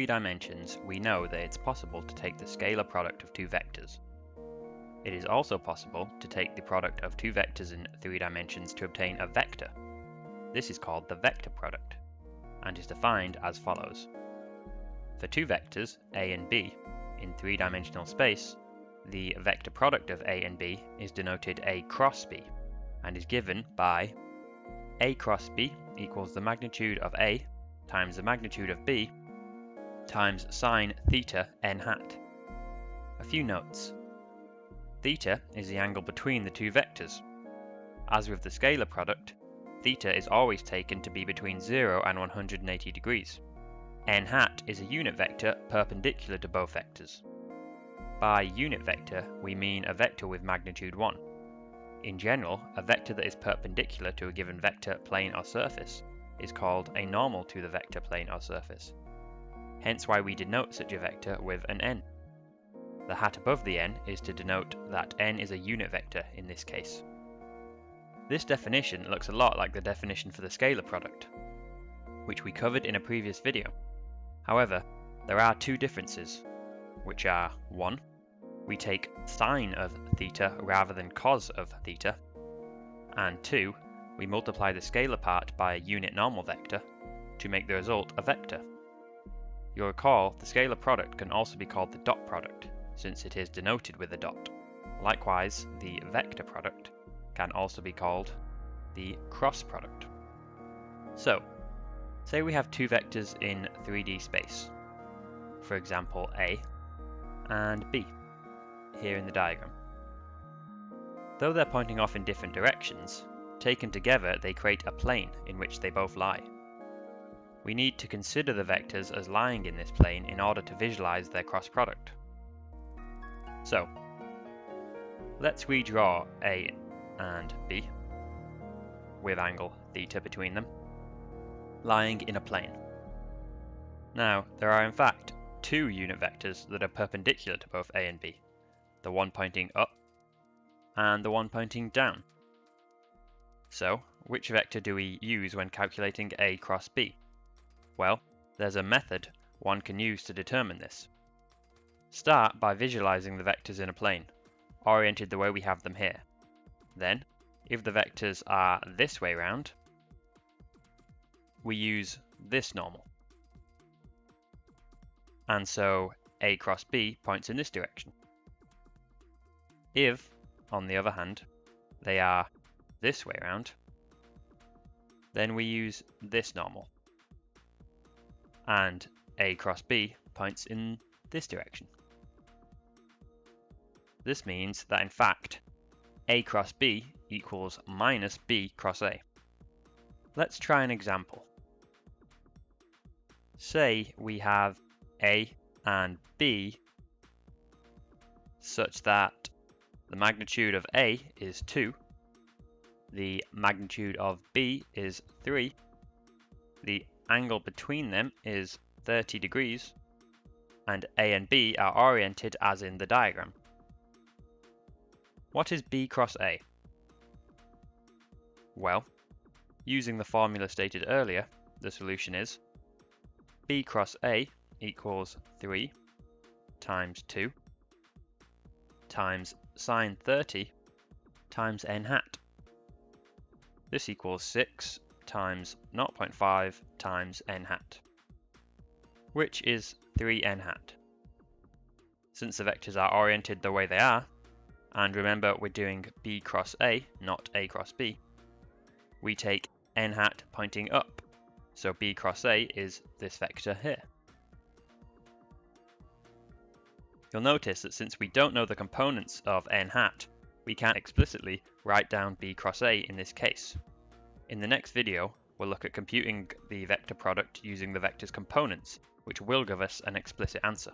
3 dimensions, we know that it's possible to take the scalar product of two vectors. It is also possible to take the product of two vectors in 3 dimensions to obtain a vector. This is called the vector product, and is defined as follows. For two vectors, A and B, in 3-dimensional space, the vector product of A and B is denoted A cross B, and is given by A cross B equals the magnitude of A times the magnitude of B times sine theta n hat. A few notes. Theta is the angle between the two vectors. As with the scalar product, theta is always taken to be between 0 and 180 degrees. N hat is a unit vector perpendicular to both vectors. By unit vector, we mean a vector with magnitude 1. In general, a vector that is perpendicular to a given vector, plane or surface is called a normal to the vector, plane or surface. Hence why we denote such a vector with an n. The hat above the n is to denote that n is a unit vector in this case. This definition looks a lot like the definition for the scalar product, which we covered in a previous video. However, there are two differences, which are 1. We take sine of theta rather than cos of theta, and 2. We multiply the scalar part by a unit normal vector to make the result a vector. You'll recall the scalar product can also be called the dot product, since it is denoted with a dot. Likewise, the vector product can also be called the cross product. So, say we have two vectors in 3D space, for example A and B, here in the diagram. Though they're pointing off in different directions, taken together they create a plane in which they both lie. We need to consider the vectors as lying in this plane in order to visualize their cross product. So, let's redraw A and B, with angle theta between them, lying in a plane. Now, there are in fact two unit vectors that are perpendicular to both A and B, the one pointing up and the one pointing down. So, which vector do we use when calculating A cross B? Well, there's a method one can use to determine this. Start by visualizing the vectors in a plane, oriented the way we have them here. Then, if the vectors are this way round, we use this normal. And so A cross B points in this direction. If, on the other hand, they are this way round, then we use this normal. And A cross B points in this direction. This means that in fact, A cross B equals minus B cross A. Let's try an example. Say we have A and B such that the magnitude of A is 2, the magnitude of B is 3, the angle between them is 30 degrees, and A and B are oriented as in the diagram. What is B cross A? Well, using the formula stated earlier, the solution is B cross A equals 3 times 2 times sine 30 times n hat. This equals 6 times 0.5 times n hat, which is 3n hat. Since the vectors are oriented the way they are, and remember we're doing B cross A, not A cross B, we take n hat pointing up, so B cross A is this vector here. You'll notice that since we don't know the components of n hat, we can't explicitly write down B cross A in this case. In the next video, we'll look at computing the vector product using the vector's components, which will give us an explicit answer.